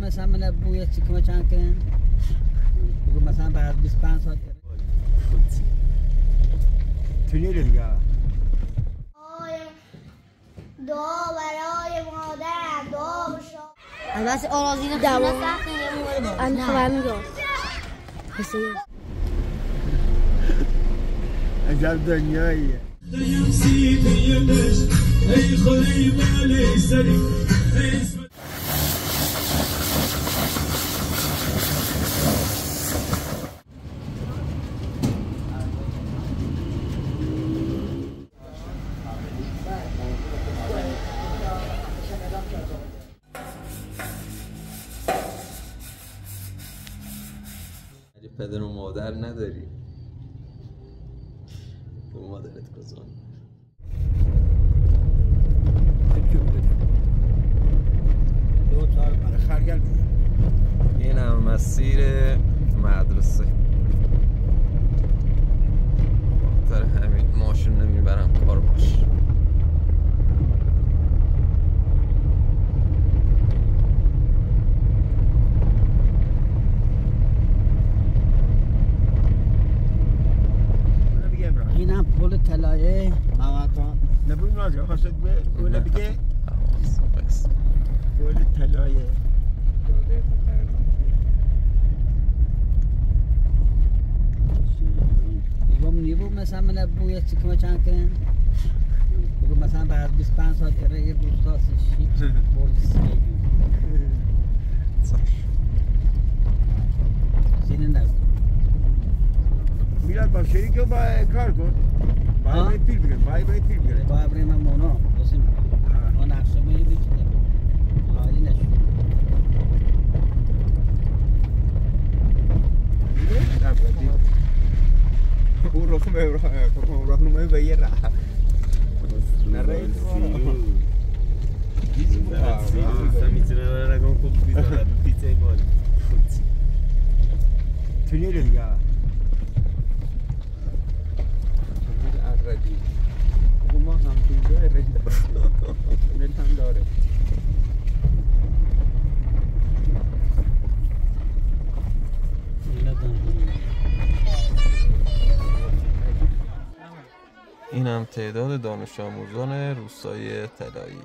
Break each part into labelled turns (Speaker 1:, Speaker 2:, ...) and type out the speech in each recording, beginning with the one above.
Speaker 1: مثلا من بوی چیکو چند کن بگو مثلا بعد 25 سال
Speaker 2: تونیل دیگه
Speaker 3: دعا برای مادرم دعا بشو
Speaker 4: البته آرازین دوام من خبر میگم
Speaker 2: عجب دنیاییه
Speaker 5: پدر و مادر نداری به مادرت گذار
Speaker 2: خرگل
Speaker 5: این هم مسیر مدرسه خاطر همین ماشین نمیبرم کار باش
Speaker 1: اینم پل طلایه مواتان
Speaker 2: نبود نازه خواست بگه بگه پل طلایه
Speaker 1: نیبو مثلا من بوی چیکو چند کن بگو مثلا بعد 25 سال اره روستا شیک پلیس سینه نست
Speaker 2: میلاد با شریک با کار کن باید پیل بگیره باید پیل بگیره
Speaker 1: باید بریم من مونا بسیم ما نقشه میدی چیده حالی نشون
Speaker 2: اون راهنمایی به یه راه نره
Speaker 6: میتونه برگم خوب بیزارد پیتای بال
Speaker 2: تونیل دیگه اردی ما هم توی جای رنده تونیل هم داره
Speaker 5: این هم تعداد دانش آموزان روستای طلایی.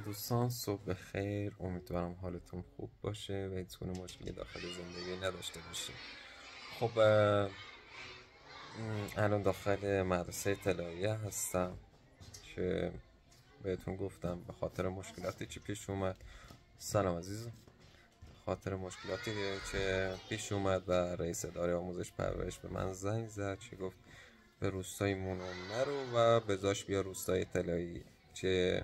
Speaker 5: دوستان صبح خیر، امیدوارم حالتون خوب باشه و هیچ گونه مشکلی داخل زندگی نداشته باشیم. خب الان داخل مدرسه طلایی هستم که بهتون گفتم به خاطر مشکلاتی چی پیش اومد. سلام عزیزم. خاطر مشکلاتی که پیش اومد و رئیس اداره آموزش پرورش به من زنگ زد که گفت به روستای مونوم نرو و بذاش بیا روستای طلایی که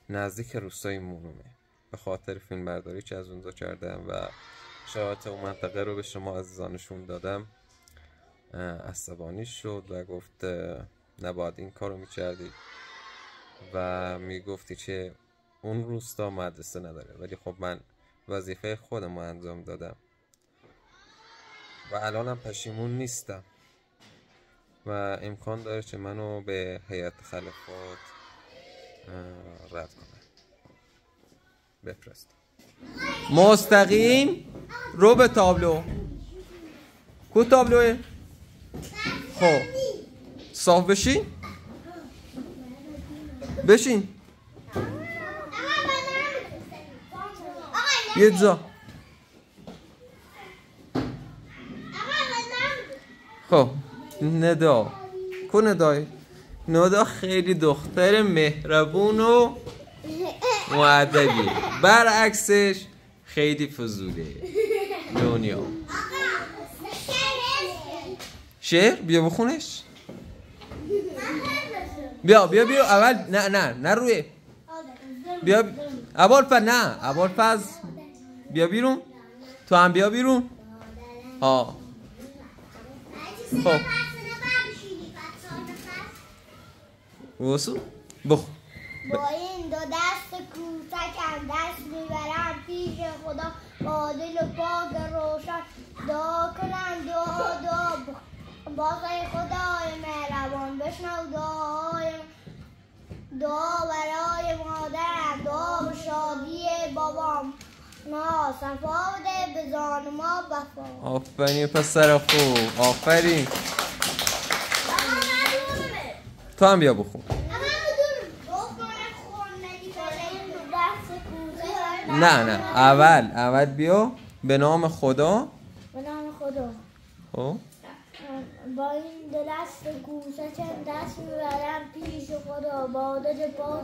Speaker 5: نزدیک روستای مونومه. به خاطر فیلم برداری که از اونجا کردم و شرایط اون منطقه رو به شما عزیزانشون دادم عصبانی شد و گفت نباید این کارو میکردی و میگفتی که اون روستا مدرسه نداره، ولی خب من وظیفه خودم رو انجام دادم و الانم پشیمون نیستم و امکان داره که منو به هیئت خلافات رد کنه. بفرست مستقیم رو به تابلو. کو تابلوه؟ خب صاف بشین بشین یه جا. خب ندا کو ندای؟ ندا خیلی دختر مهربون و مؤدبی، برعکسش خیلی فضوله دنیا. شعر بیا بخونش. بیا اول نه روی بیا ابوالفضل، نه ابوالفضل بیا بیرون، تو هم بیا بیرون. خب واسو بخ
Speaker 3: با این دو دست کوچکم دست میبرم پیش خدا، با دل و پاک روشن دعا کنم دعا بازای خدای مهربان بشنو دعای دعا برای مادرم ما صفا بده به زان ما وفا.
Speaker 5: آفرین پسر خوب، آفرین. تو هم بیا بخون. نه اول بیا به نام خدا.
Speaker 3: به نام خدا.
Speaker 5: خب
Speaker 3: با این دو دست کوچکم دست میبرم پیش خدا، با دو پا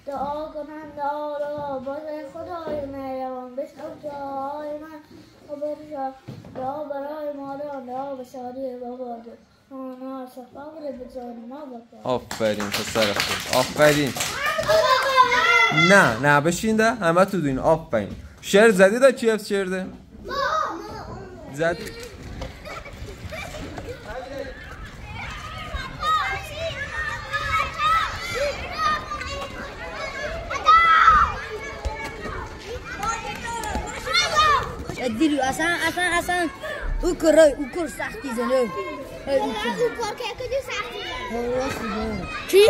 Speaker 3: دعا کنم دعا با خدای مهربان بشنو دعای من و برشا دعا برای مادران، دعا به شادی بابا آنا صفا بوده به جان ما بابا.
Speaker 5: آفرین پسر خوب، آفرین. نه بشین ده همه تو دین. آفرین. شعر زدی دا چی هست شعر ده؟ زدی؟
Speaker 4: دیرو اصلا او کار سختی زنه. او
Speaker 3: کار که کدی سختی زنه.
Speaker 4: چی؟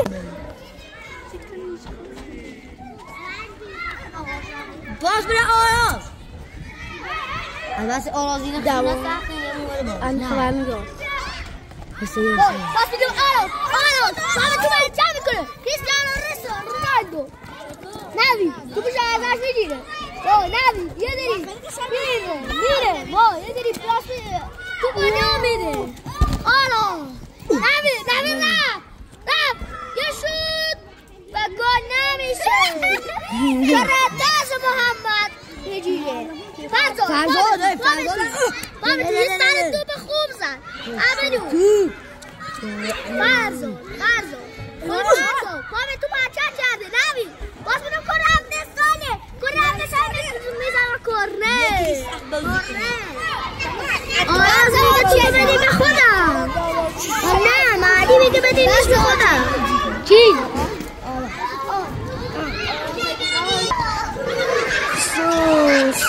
Speaker 4: باز بره آراز. البته آرازی نه سختی نمونه. من خبر میگم. باز بگم آراز. ساله تو باید چه میکنه؟ کریستیانو رونالدو. نوی تو بشه ازش میگیره. نوی یه داری میره ما یه داری پلاس تو با نمیده. آراز نوی رفت یه شد و گل نمیشه. شرط از محمد بگیره. فرزاد بابا تو یه سر تو به خوب زن. امنو فرزاد بابا تو بچه کرده نوی باز بودم کرم نسانه میزنم کرنه آراز چیه بدیم به خودم. نه معدی میگه بدیمش به خودم. چی؟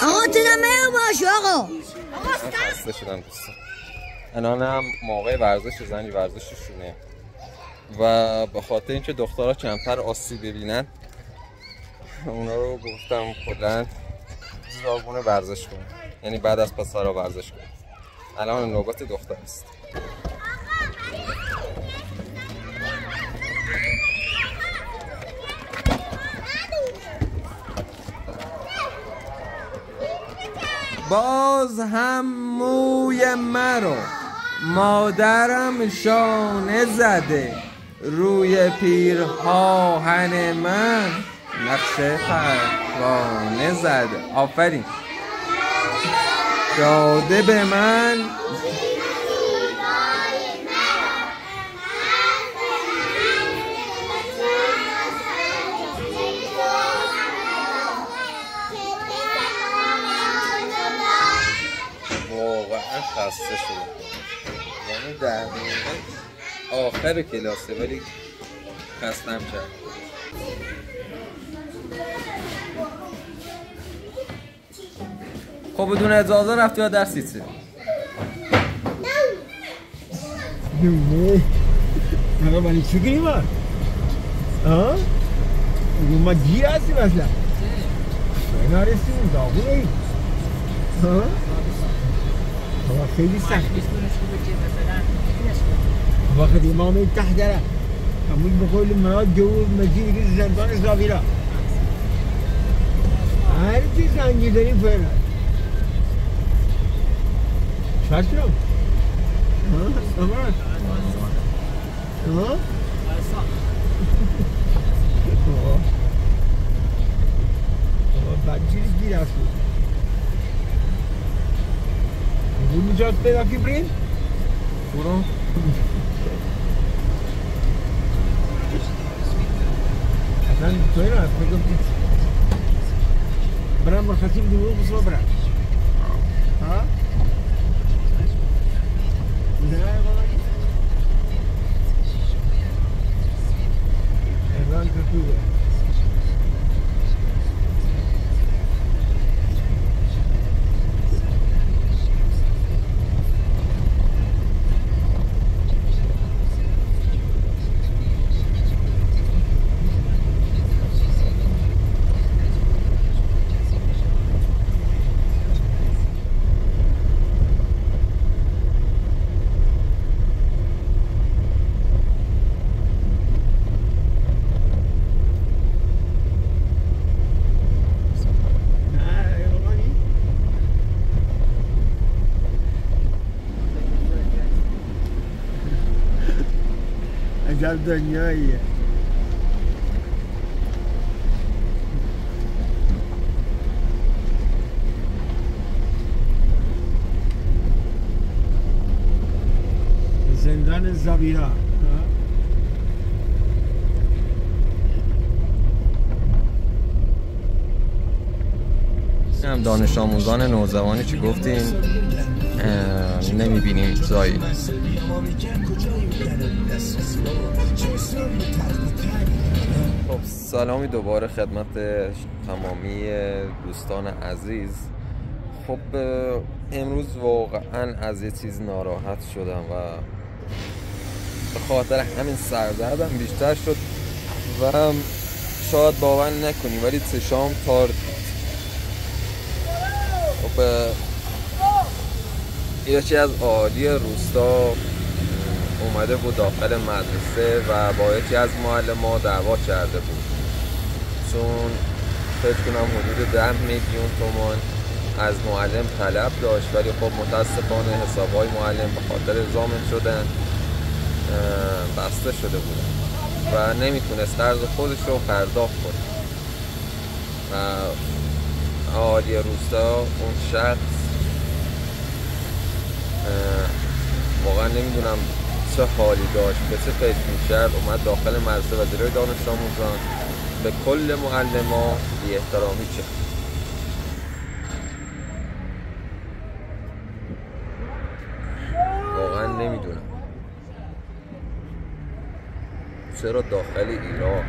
Speaker 4: آقا تنمه باش آقا.
Speaker 5: خسته شدم دوستان. الان هم موقع ورزش زنی ورزششونه و به خاطر اینکه دخترها کمتر آسیب ببینن اونا رو گفتم کلاً زاگونه ورزش کنن، یعنی بعد از پسرها ورزش کنن. الان نوبت دختر است. باز هم موی مرا مادرم شانه زده، روی پیرهن من نقش پروانه زده. آفرین. داده به من واقعا خسته شدم، یعنی در آخر کلاسه ولی خستم کرد. خب بدون اجازه رفتی یا درس چی؟
Speaker 2: نه آقا من چی کنیم ها؟ ما گیر هستیم اصلا اینا رسیم داغونه ایم هوا خیلی سخت وقتی امام ته داره همون به قول مراد جو مجید زندان زاویرا هر چیز زنگی داریم فعلا چهار کنم؟ سامان بدجوری گیر هستی بود نجات پیدا فیبرین؟
Speaker 5: برو
Speaker 2: اصلا توی رو هست بگم برم مرخصیم دورو بسوا برم ها؟ نه بابا ایران کتوبه هر دنیاییه. زندان زاویرا.
Speaker 5: هم دانش آموزان نوجوانی چی گفتین نمیبینیم جایی. خب سلامی دوباره خدمت تمامی دوستان عزیز. خب امروز واقعا از یه چیز ناراحت شدم و به خاطر همین سردردم بیشتر شد و شاید باور نکنی ولی چشام تار. خب یکی از اهالی روستا اومده بود داخل مدرسه و با یکی از معلم‌ها دعوا کرده بود، چون فکر کنم حدود 10 میلیون تومان از معلم طلب داشت، ولی خب متاسفانه حساب‌های معلم به خاطر زامن شدن بسته شده بودن و نمیتونست قرض خودش رو پرداخت کنه. و اهالی روستا اون شخص واقعا نمیدونم چه حالی داشت، به چه فکر می‌کرد، اومد داخل مدرسه و جلوی دانش آموزان به کل معلم‌ها بی احترامی کرد. واقعا نمیدونم چرا داخل ایران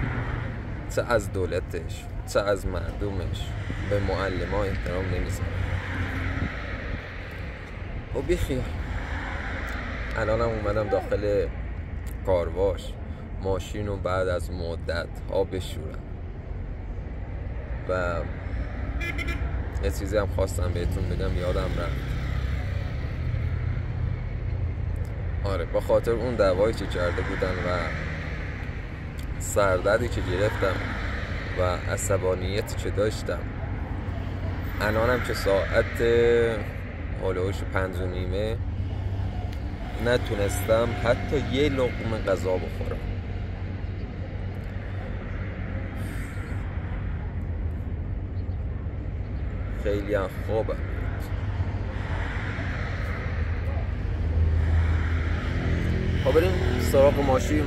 Speaker 5: چه از دولتش چه از مردمش به معلم‌ها احترام نمیذاره. و بیخیال الانم اومدم داخل کارواش ماشین رو بعد از مدت ها بشورم و یه چیزی هم خواستم بهتون بگم یادم رفت. آره با خاطر اون دعوایی که کرده بودن و سردردی که گرفتم و عصبانیتی که داشتم، الانم که ساعت هلوش 5:30 نتونستم حتی یه لقمه غذا بخورم. خیلی هم خوبم. خب بریم سراغ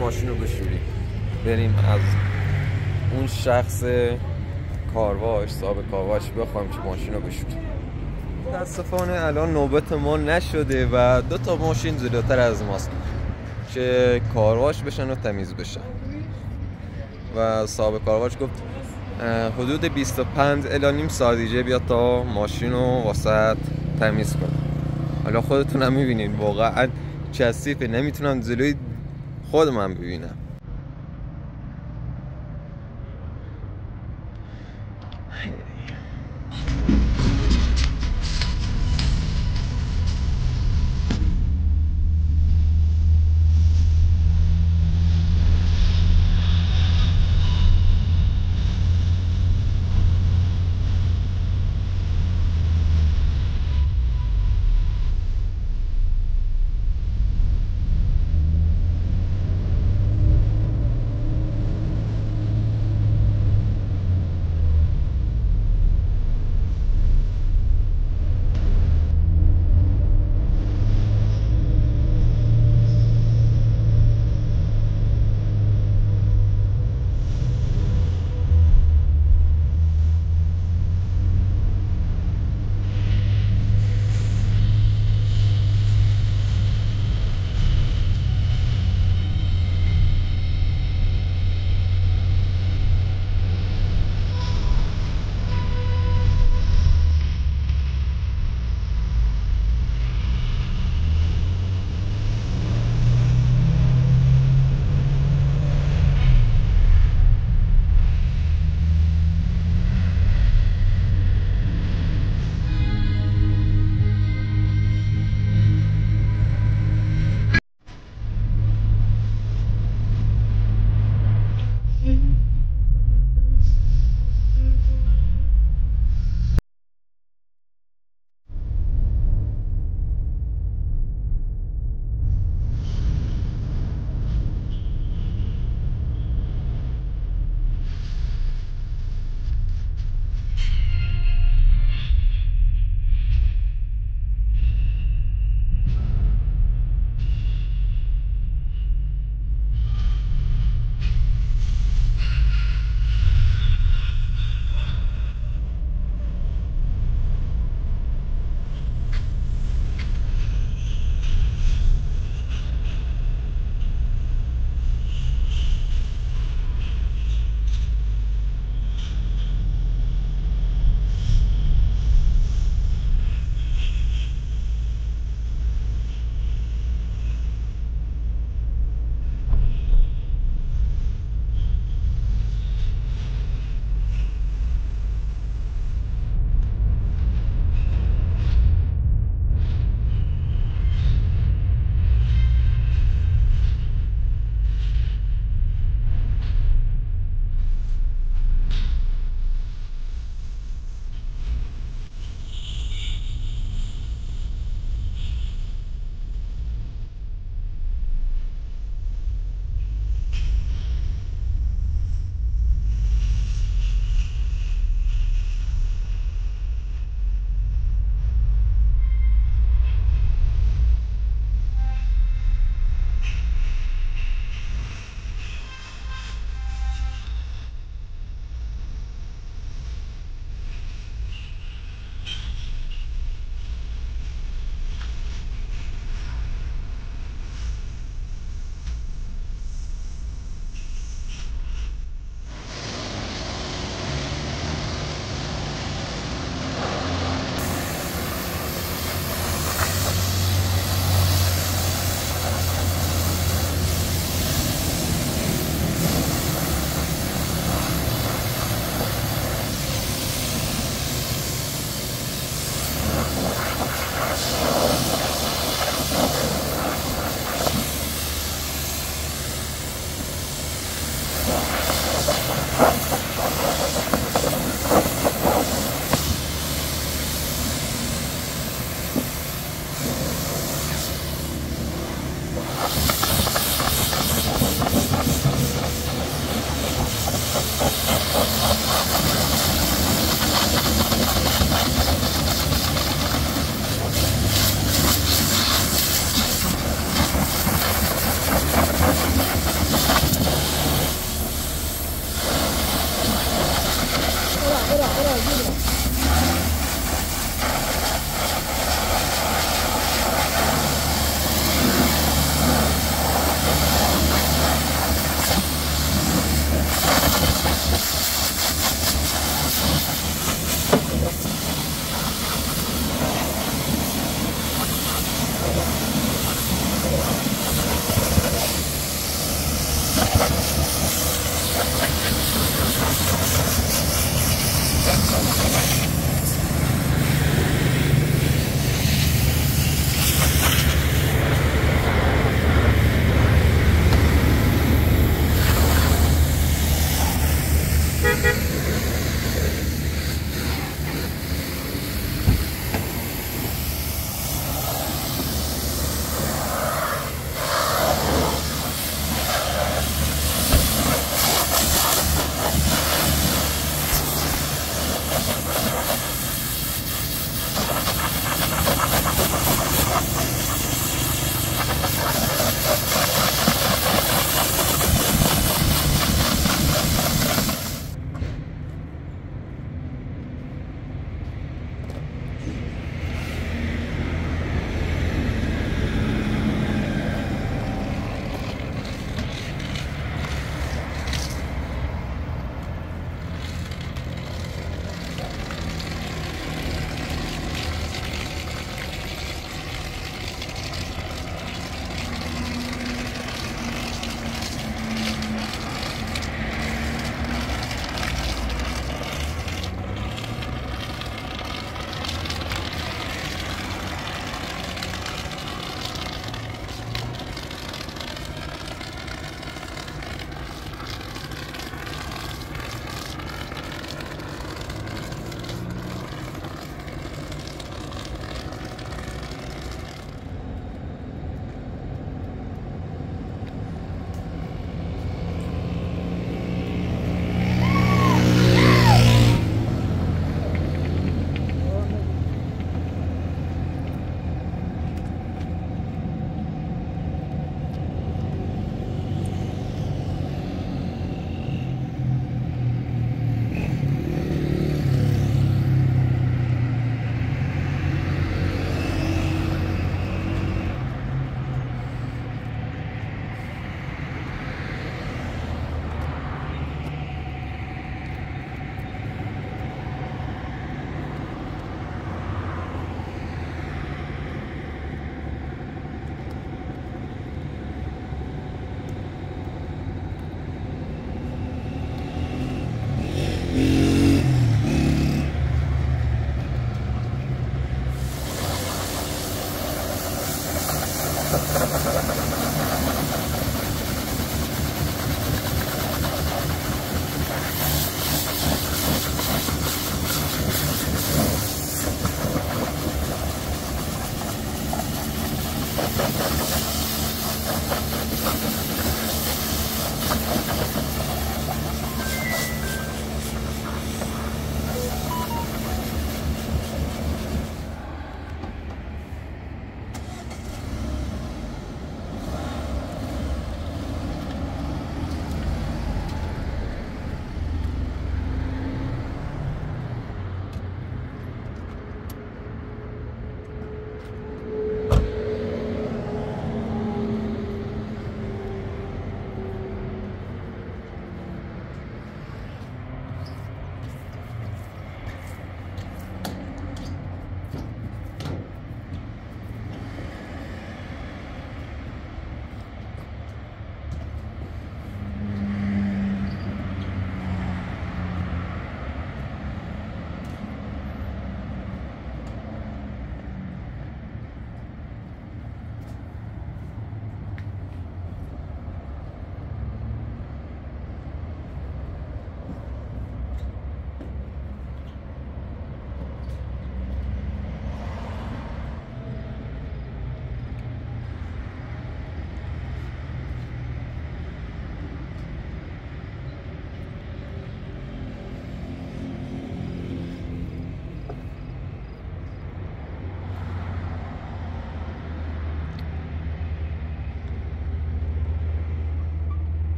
Speaker 5: ماشین رو بشوریم، بریم از اون شخص کارواش صاحب کارواش بخوایم که ماشین رو بشوریم. متاسفانه الان نوبت ما نشده و 2 تا ماشین جلوتر از ماست که کارواش بشن و تمیز بشن و صاحب کارواش گفت حدود 25 الی نیم ساعت دیگه بیاد تا ماشین رو واسط تمیز کنه. حالا خودتون هم میبینین واقعا کثیفه، نمیتونم جلوی خودم هم ببینم.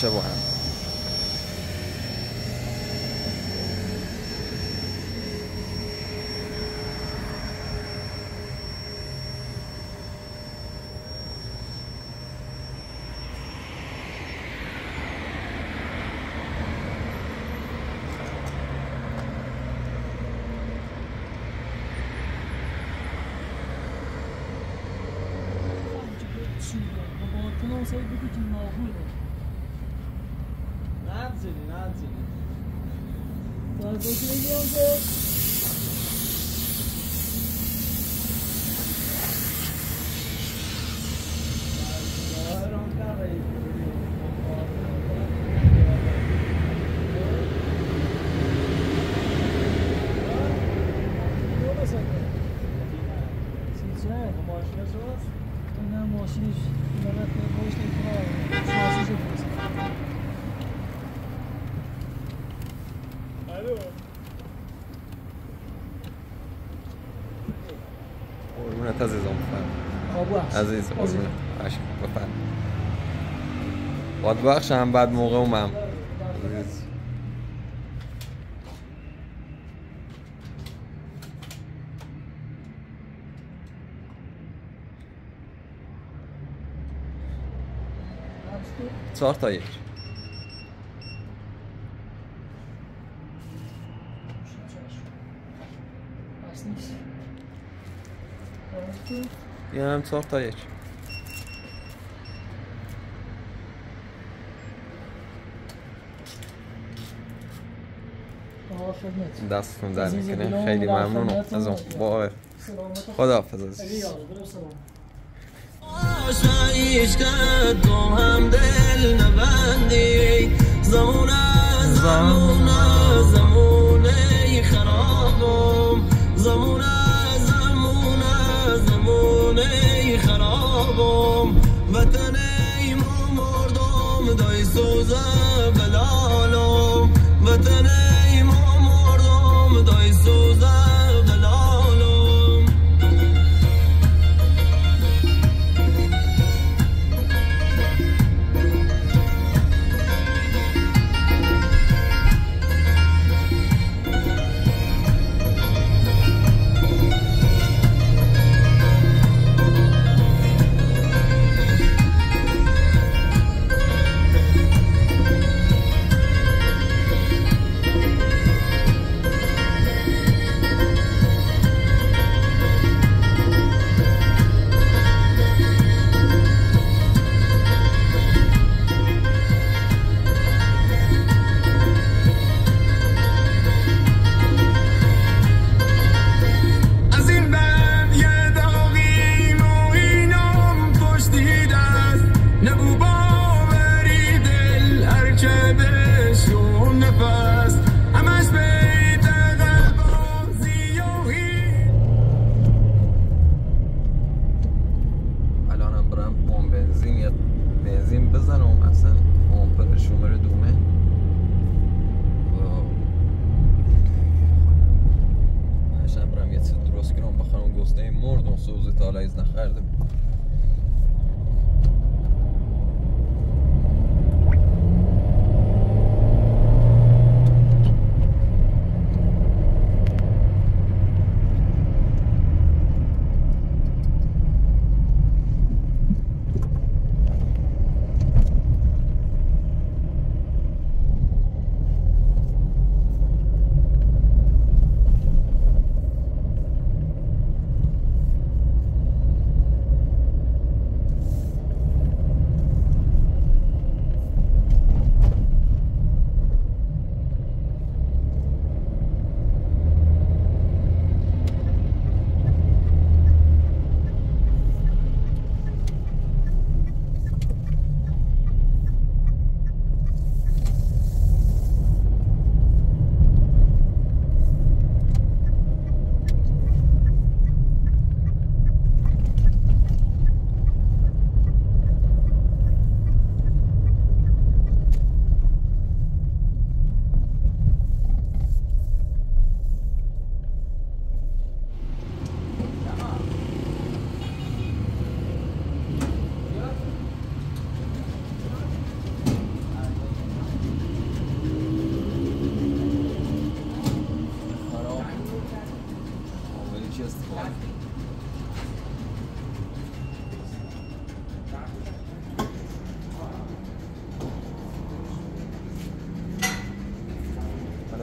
Speaker 5: باشه با هم. قربونت عزیزم بفرم عزیز قربونت عشق بفرم باد بخشم بعد موقع اومم عزیز چهار تا یک یه هم 4 تا 1 دستتون در میکنه خیلی ممنونم از اون با خداحافظ عزیز
Speaker 7: آشایش که تو هم دل نبندی زمونه خرابم زمونه خرابم وطن ایمو مردم دای سوزه بلالم وطن ایمو مردم دای سوزه بلالم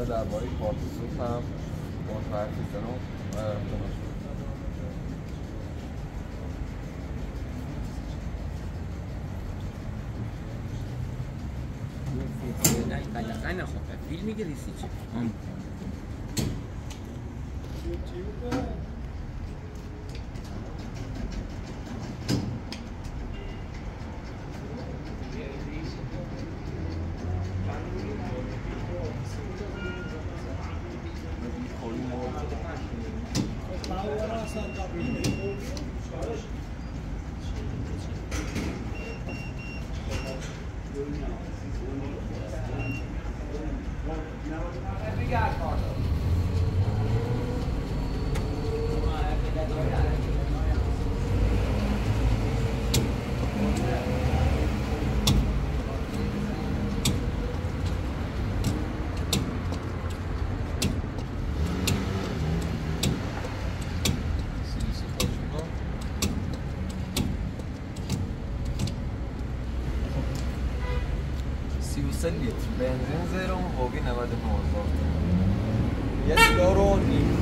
Speaker 5: درباره کارتوسوس هم متحرفی کنم
Speaker 8: نه خب فیلم میگریسی چی؟
Speaker 5: لیتر بنزین زیر اون باقی 99,000 1 یورو نیم.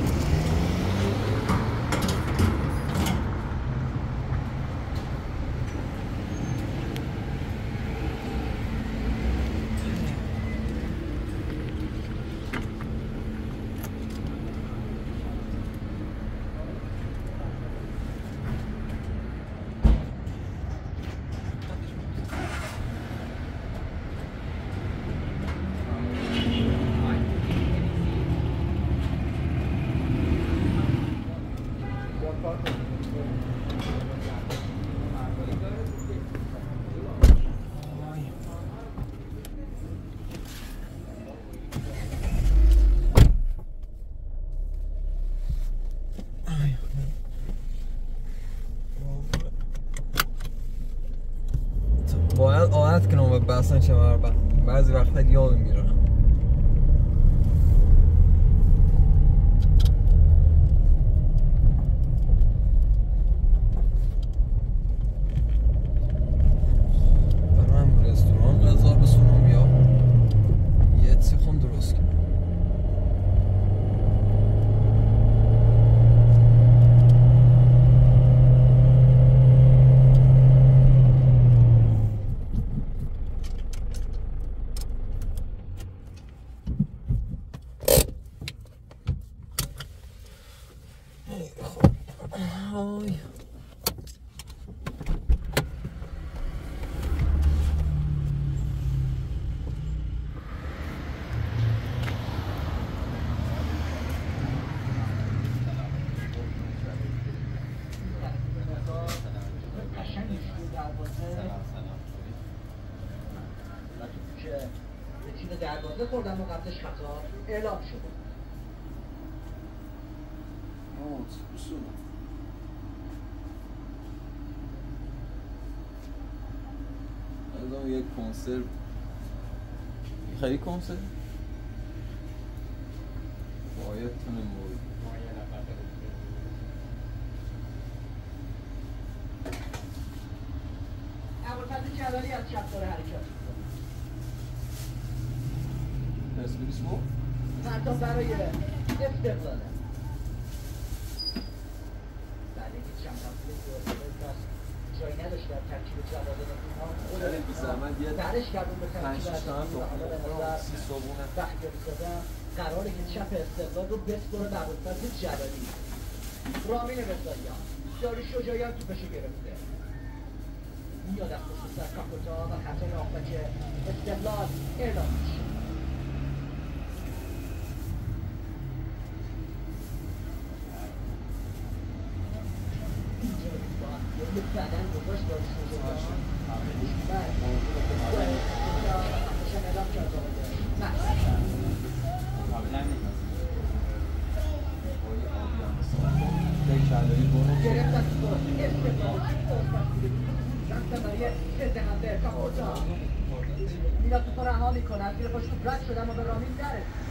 Speaker 5: باید عادت کنم به بستن شمر بعضی وقتا یاد میرم. برم رستوران غذا بسونم یا یه سیخم درست کنم.
Speaker 9: دروازه خوردم و قبلش خطا اعلام شد.
Speaker 5: از یک کنسرت خیلی کنسرت باید تونه موری
Speaker 9: ابوالفضل جلالی از چپ داره حرکت
Speaker 5: پرسپولیس
Speaker 9: فردا برای استقلاله بعد که چند هفته جایی نداشت در ترکیب جوادان
Speaker 5: خیلی بی زحمت یه
Speaker 9: درش کردون به ترکیب
Speaker 5: 5-6 تا هم سی صبحونه
Speaker 9: وقتی بسازم قراره که چپ استقلال رو بسپره به ابوالفضل جلالی. رامین رضاییان داری شجاعیان توپشو گرفته میاد از پشت سر کاکوتا و خطای آفک استقلال اعلام میشه. بعدن گذاشت داری شجاعیان اعلام کرد گرفت از تو استقلال رفت برای ازدهنده کاکوتا میاد تو رها میکنه از زیر پاش توپ رد شده اما به رامین نرسید.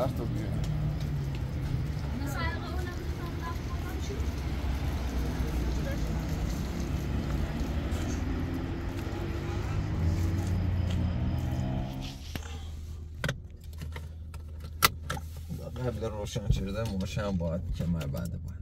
Speaker 5: وقت رو بیرون قبل روشن شده ماشم باید کمر بنده باید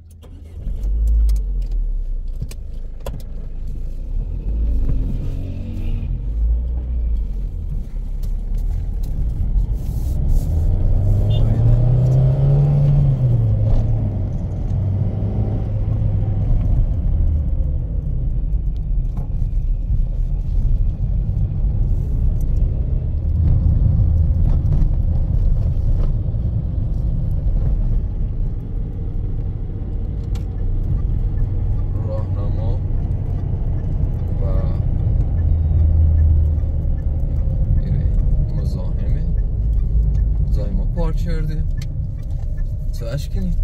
Speaker 5: کرده تو اشکنی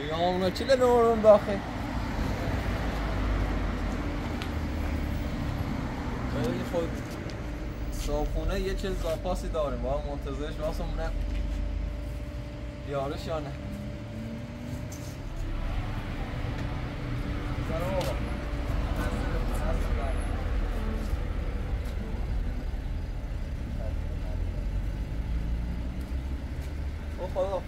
Speaker 5: یا اونا چی لنورم داخل خیلی خود صابخونه یه چیز زاپاسی داریم باید منتظرش واسه مونه یارش یا نه او خدا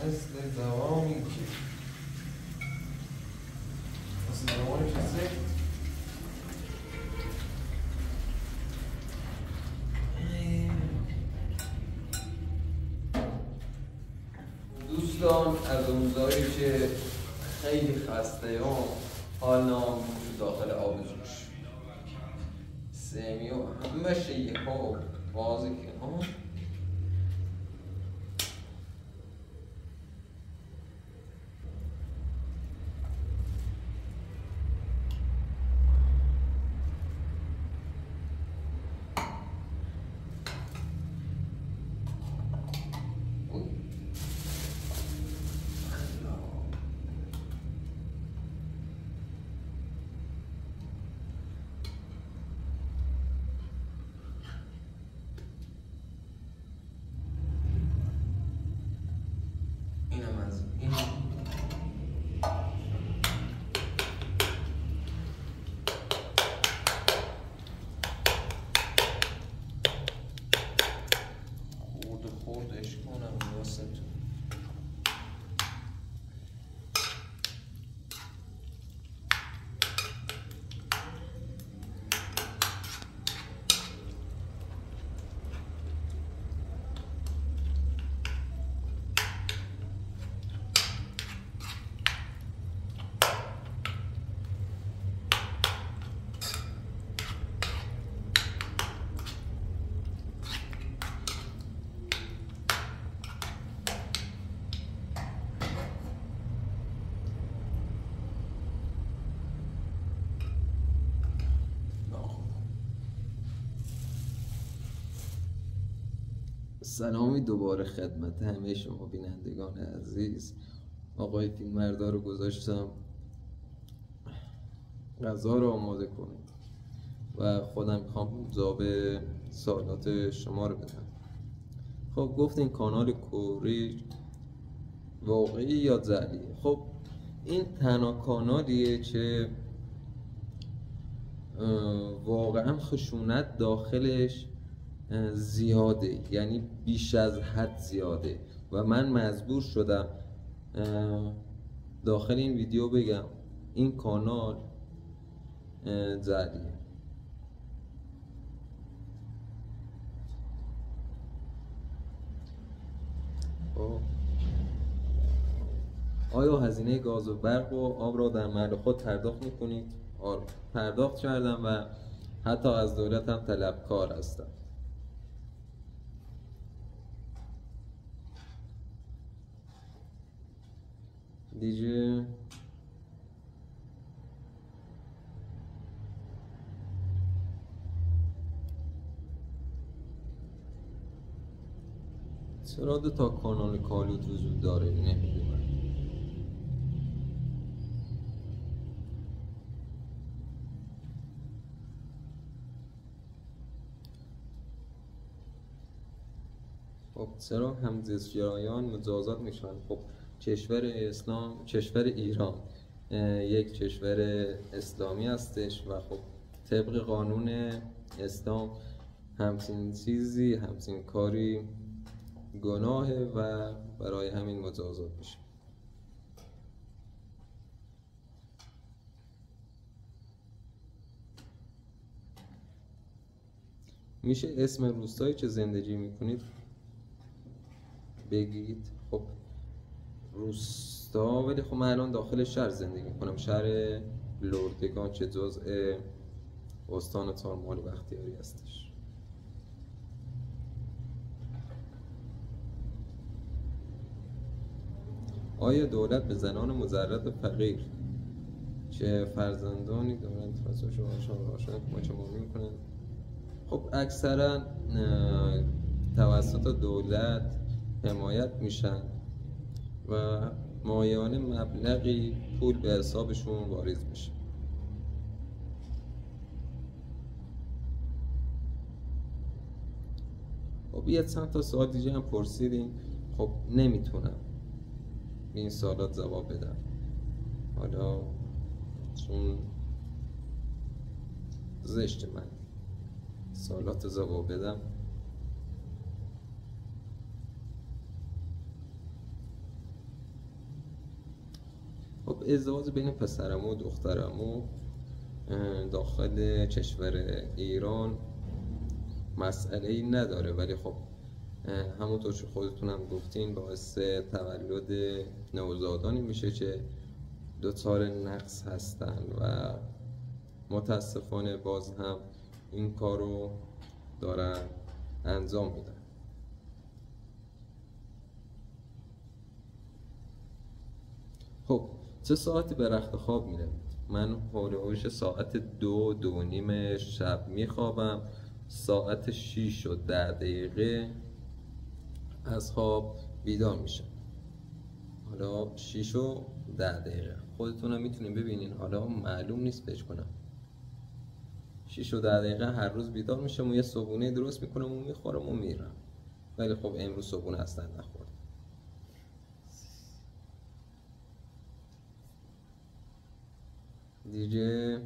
Speaker 5: مثل دوامی که مثل دوامی کسی دوستان از روزایی که خیلی خسته هم حال نام داخل آب جوش سمی و همه شیه ها بازی که ها خوردش کنم واسه تو سلامی دوباره خدمت همه شما بینندگان عزیز. آقای فیلمبردار رو گذاشتم غذا رو آماده کنید و خودم میخوام جواب سوالات شما رو بدم. خب گفتین کانال کوری واقعی یا جعلیه؟ خب این تنها کانالیه که واقعا خشونت داخلش زیاده، یعنی بیش از حد زیاده و من مجبور شدم داخل این ویدیو بگم این کانال جعلیه. آیا هزینه گاز و برق و آب را در محل خود پرداخت میکنید؟ آره پرداخت کردم و حتی از دولت هم طلبکار هستم. دیگه چرا 2 تا کانال کالود وجود داره نمیدونم. خب چرا همزیستگرایان مجازات میشن؟ خب کشور ایران یک کشور اسلامی هستش و خب طبق قانون اسلام همچین چیزی، همچین کاری گناهه و برای همین مجازات میشه. میشه اسم روستایی که زندگی میکنید بگید؟ خب روستا، ولی خب من الان داخل شهر زندگی میکنم، شهر لردگان که جزء استان تارمال بختیاری هستش. آیا دولت به زنان مجرد فقیر که فرزندانی دارند توسط کمک مالی میکنن؟ خب اکثرا توسط دولت حمایت میشن و ماهیانه مبلغی پول به حسابشون واریز میشه. خب یه چند تا سوال دیگه هم پرسیدین، خب نمیتونم این سوالات جواب بدم حالا چون زشت من سوالات جواب بدم. خب ازدواج بین پسرم و دخترم و داخل کشور ایران مسئله ای نداره، ولی خب همونطور که خودتونم گفتین باعث تولد نوزادانی میشه که دچار نقص هستن و متاسفانه باز هم این کارو دارن انجام میدن. خب چه ساعتی به رخت خواب میره؟ من هولوش ساعت 2-2:30 شب میخوابم، ساعت 6:10 از خواب بیدار میشم. حالا 6:10 خودتونم میتونین ببینین، حالا معلوم نیست بهش کنم. 6:10 هر روز بیدار میشم و یه صبحونه درست میکنم و میخورم و میرم، ولی خب امروز صبحونه اصلا نخوردم. دیگه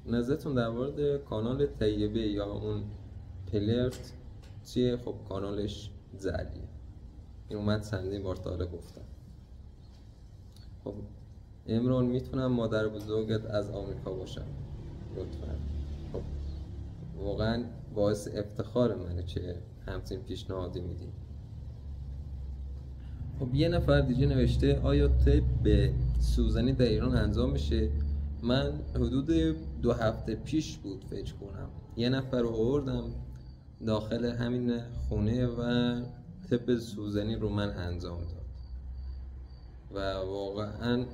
Speaker 5: نظرتون در مورد کانال طیبه یا اون پلرت چیه؟ خب کانالش جعلیه، اینو من چندین بار تا حالا گفتم. خب امران میتونم مادر بزرگت از آمریکا باشم لطفا؟ خب واقعا باعث افتخار منه که همچین پیشنهادی میدیم. خب یه نفر دیگه نوشته آیا طب به سوزنی در ایران انجام میشه؟ من حدود 2 هفته پیش بود فکر کنم یه نفر رو آوردم داخل همین خونه و طب سوزنی رو من انجام داد و واقعا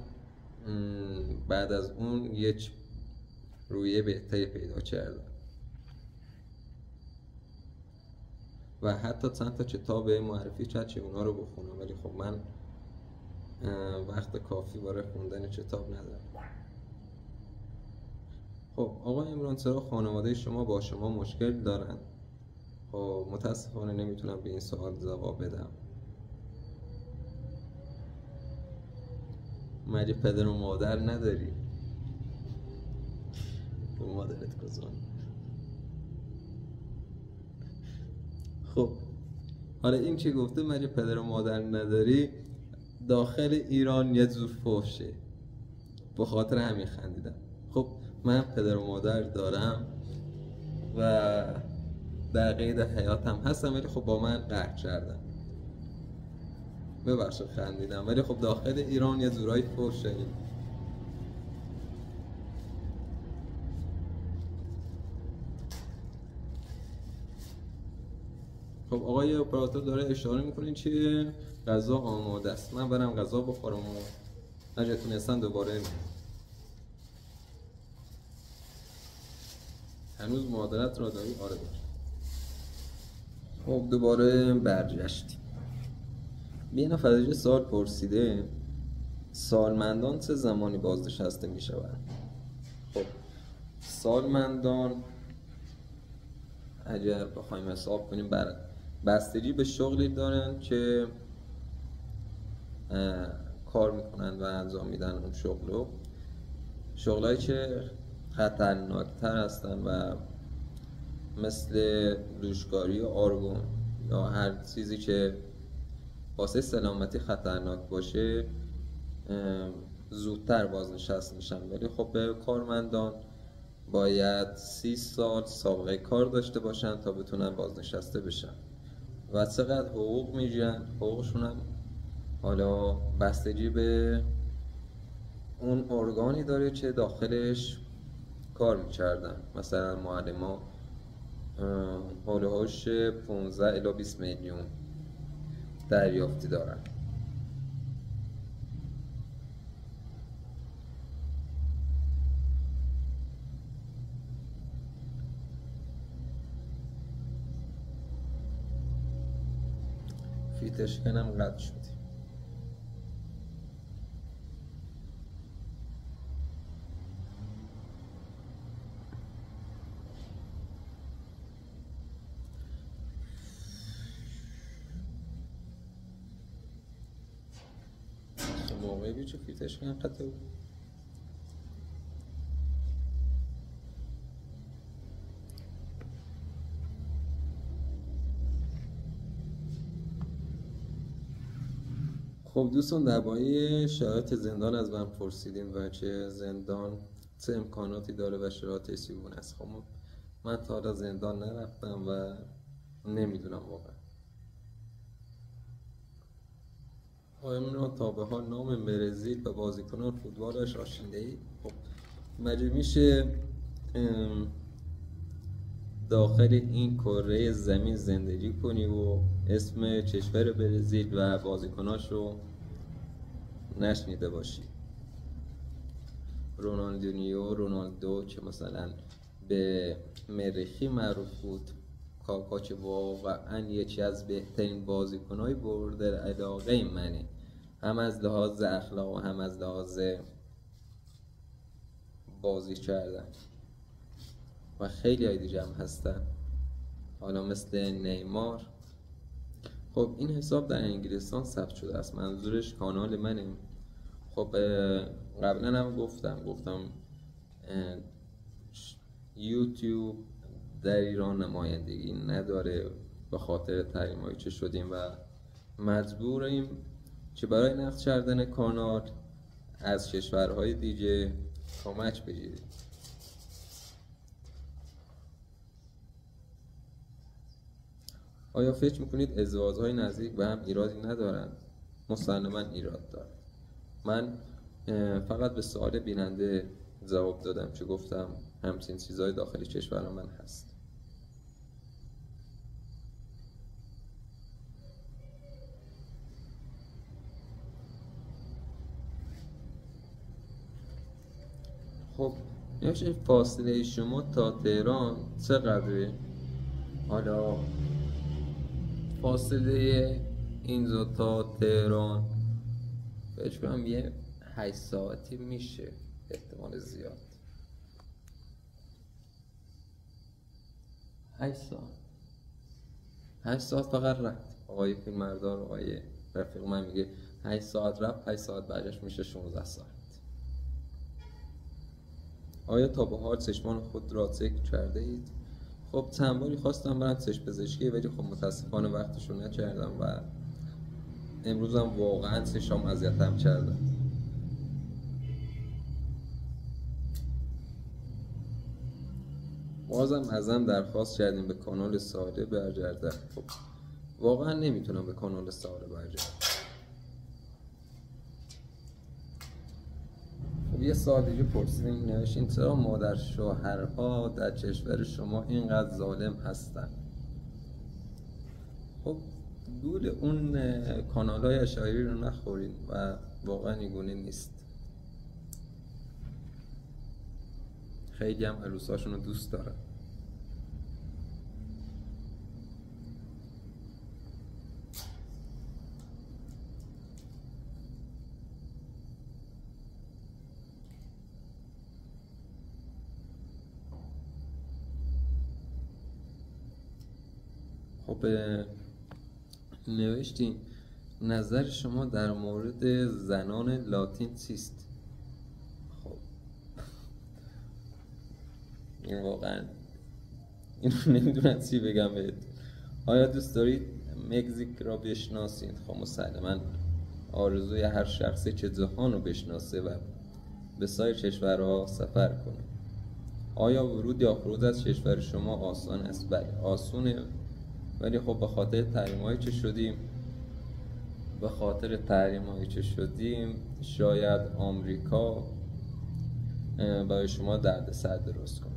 Speaker 5: بعد از اون یک رویه بهتری پیدا کردم و حتی چند تا کتاب معرفی کرد که اونا رو بخونم، ولی خب من وقت کافی برای خوندن کتاب ندارم. خب آقای عمران، چرا خانواده شما با شما مشکل دارن؟ خب متاسفانه نمیتونم به این سوال جواب بدم. مگه پدر و مادر نداری؟ به مادرت گذار. خب حالا این که گفته مگه پدر و مادر نداری، داخل ایران یه جور فحشه، به خاطر همین خندیدم. خب من پدر و مادر دارم و در قید حیاتم هستم، ولی خب با من قهر کردن. ببخشید خندیدم، ولی خب داخل ایران یه جورای فحشه این. خب آقای اپراتور داره اشاره میکنین که غذا آماده است، من برم غذا بخورم و اگه تونستن دوباره هنوز معادلت را داری؟ آره داری. خب دوباره برگشتیم. یه نفر از یه سال پرسیده سالمندان چه زمانی بازنشسته می شوند؟ خب سالمندان اگر بخوایم حساب کنیم بستگی به شغلی دارن که کار میکنن و انجام میدن اون شغلو. شغلایی که خطرناکتر هستن و مثل دوشکاری و آرگون یا هر چیزی که واسه سلامتی خطرناک باشه زودتر بازنشست میشن. ولی خب به کارمندان باید 30 سال سابقه کار داشته باشن تا بتونن بازنشسته بشن. و چقدر حقوق میگیرن؟ حقوقشون هم حالا بستگی به اون ارگانی داره که داخلش کار میکردن. مثلا معلم ها حالهاش 15 الی 20 میلیون دریافتی دارن. فیتشکنم قطع شد. موقعی بیچه فیتشکن قطع بود. خب دوستان درباره شرایط زندان از من پرسیدین و چه زندان چه امکاناتی داره و شرایط چگونه است. خب من تا حالا زندان نرفتم و نمیدونم واقعا. آیا تا به حال نام برزیل و بازیکنان فوتبالش آشنده ای؟ خب مگه میشه داخل این کره زمین زندگی کنی و اسم کشور برزیل و بازیکناش رو نشنیده باشی؟ رونالدو که مثلا به مریخی معروف بود، کاکا که واقعا یکی از بهترین بازیکنهای برده علاقه منه، هم از لحاظ اخلاق و هم از لحاظ بازی کردن. و خیلی های دیگه هم هستن حالا مثل نیمار. خب این حساب در انگلستان ثبت شده است، منظورش کانال منه. خب قبلا هم گفتم یوتیوب در ایران نمایندگی نداره به خاطر تحریمایی که شدیم و مجبوریم که برای نقد کردن کانال از کشورهای دیگه کمک بگیریم. آیا فکر میکنید ازدواج‌های نزدیک به هم ایرادی ندارن؟ مسلماً ایراد دارن. من فقط به سوال بیننده جواب دادم که گفتم همچین چیزهای داخل کشور من هست. خب نمیشه فاصله شما تا تهران چقدره؟ حالا فاصله اینجا تا تهران بهش کنم یه 8 ساعتی میشه احتمال زیاد. 8 ساعت فقط رفت. آقای فیلمبردار آقای رفیق من میگه 8 ساعت رفت 8 ساعت برگشت میشه 16 ساعت. آیا تا به حال چشمان خود را چک کرده اید؟ خب چند باری خواستم برم چشم پزشکی ولی خب متاسفانه وقتشو نکردم و امروزم واقعا چشام اذیتم کردم. بازم ازم درخواست کردیم به کانال ساده برگردم. خب واقعا نمیتونم به کانال ساده برگردم. خب یه سوال دیگه پرسیدیم نوشتین چرا مادر شوهرها در کشور شما اینقدر ظالم هستن؟ خب گول اون کانال های اشعاری رو نخورین و واقعا اینگونه نیست. خیلی هم عروساشون رو دوست دارن. خب نوشتین نظر شما در مورد زنان لاتین چیست؟ خب این واقعا اینو نمیدونم چی بگم بهت. آیا دوست دارید مکزیک را بشناسید؟ خب مسلماً آرزوی هر شخصی که جهان رو بشناسه و به سایر کشورها سفر کنه. آیا ورود یا خروج از کشور شما آسان است؟ بله آسونه، ولی خب به خاطر تحریم‌هایی که شدیم شاید آمریکا برای شما دردسر درست کنه.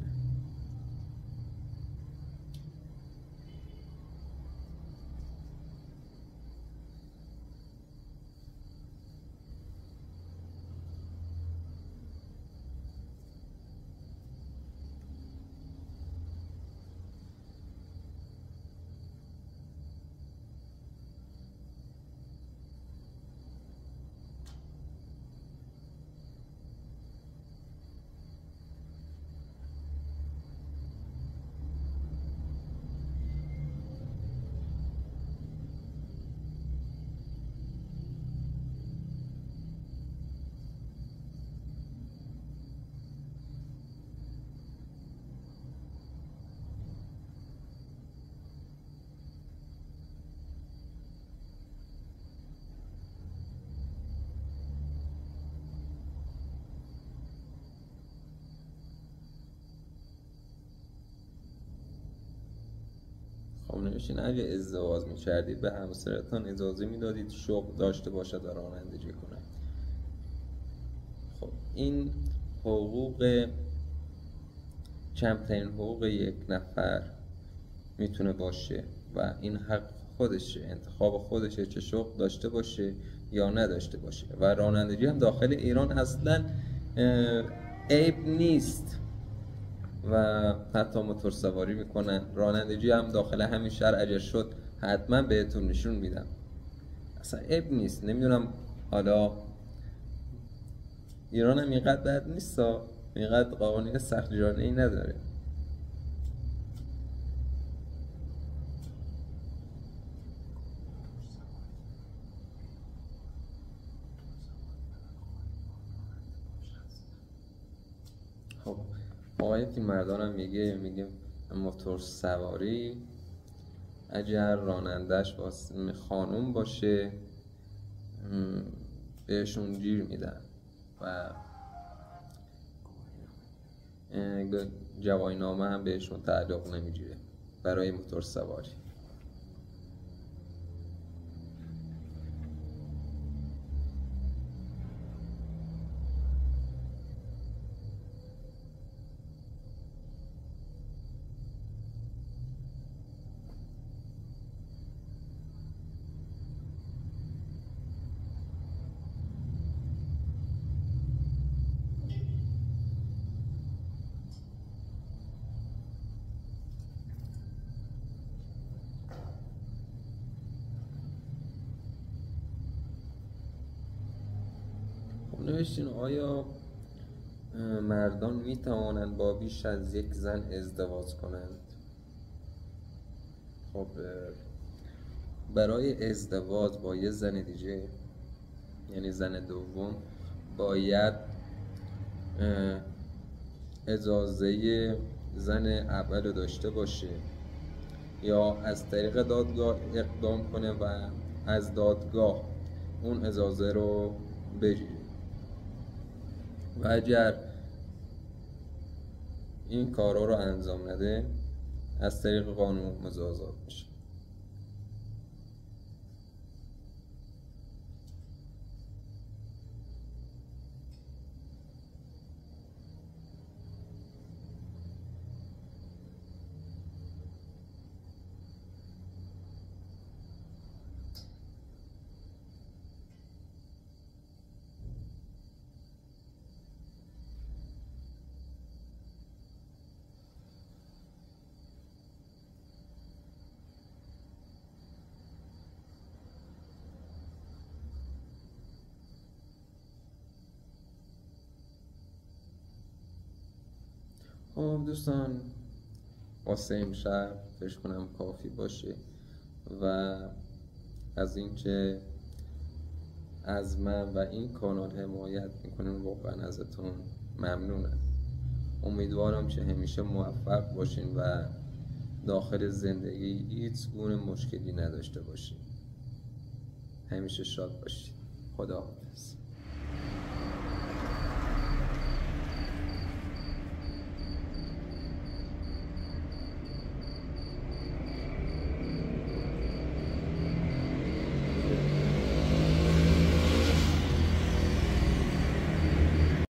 Speaker 5: خب نمیشین اگه ازدواج میکردید به همسرتان اجازه میدادید شغل داشته باشد و رانندگی کنه؟ خب این حقوق کمترین حقوق یک نفر میتونه باشه و این حق خودشه، انتخاب خودشه که شغل داشته باشه یا نداشته باشه. و رانندگی هم داخل ایران اصلا عیب نیست و حتی موتور سواری میکنن. رانندگی هم داخل همین شهر اگر شد حتما بهتون نشون میدم، اصلا عیب نیست. نمیدونم حالا ایران هم اینقدر بد نیست، اینقدر قوانین سخت جانبه‌ای نداره. خب آقای فیلمبردارم میگه موتور سواری اگر رانندش خانوم باشه بهشون گیر میدن و گواهینامه هم بهشون تعلق نمیگیره برای موتور سواری. نوشتین آیا مردان می توانند با بیش از یک زن ازدواج کنند؟ خب برای ازدواج با یه زن دیگه، یعنی زن دوم، باید اجازه زن اول رو داشته باشه یا از طریق دادگاه اقدام کنه و از دادگاه اون اجازه رو بگیره و اگر این کارا رو انجام نده از طریق قانون مجازات میشه. خب دوستان، واسه امشب فکر کنم کافی باشه و از اینکه از من و این کانال حمایت میکنین واقعا ازتون ممنونم. امیدوارم که همیشه موفق باشین و داخل زندگی هیچ گونه مشکلی نداشته باشین. همیشه شاد باشین. خداحافظ.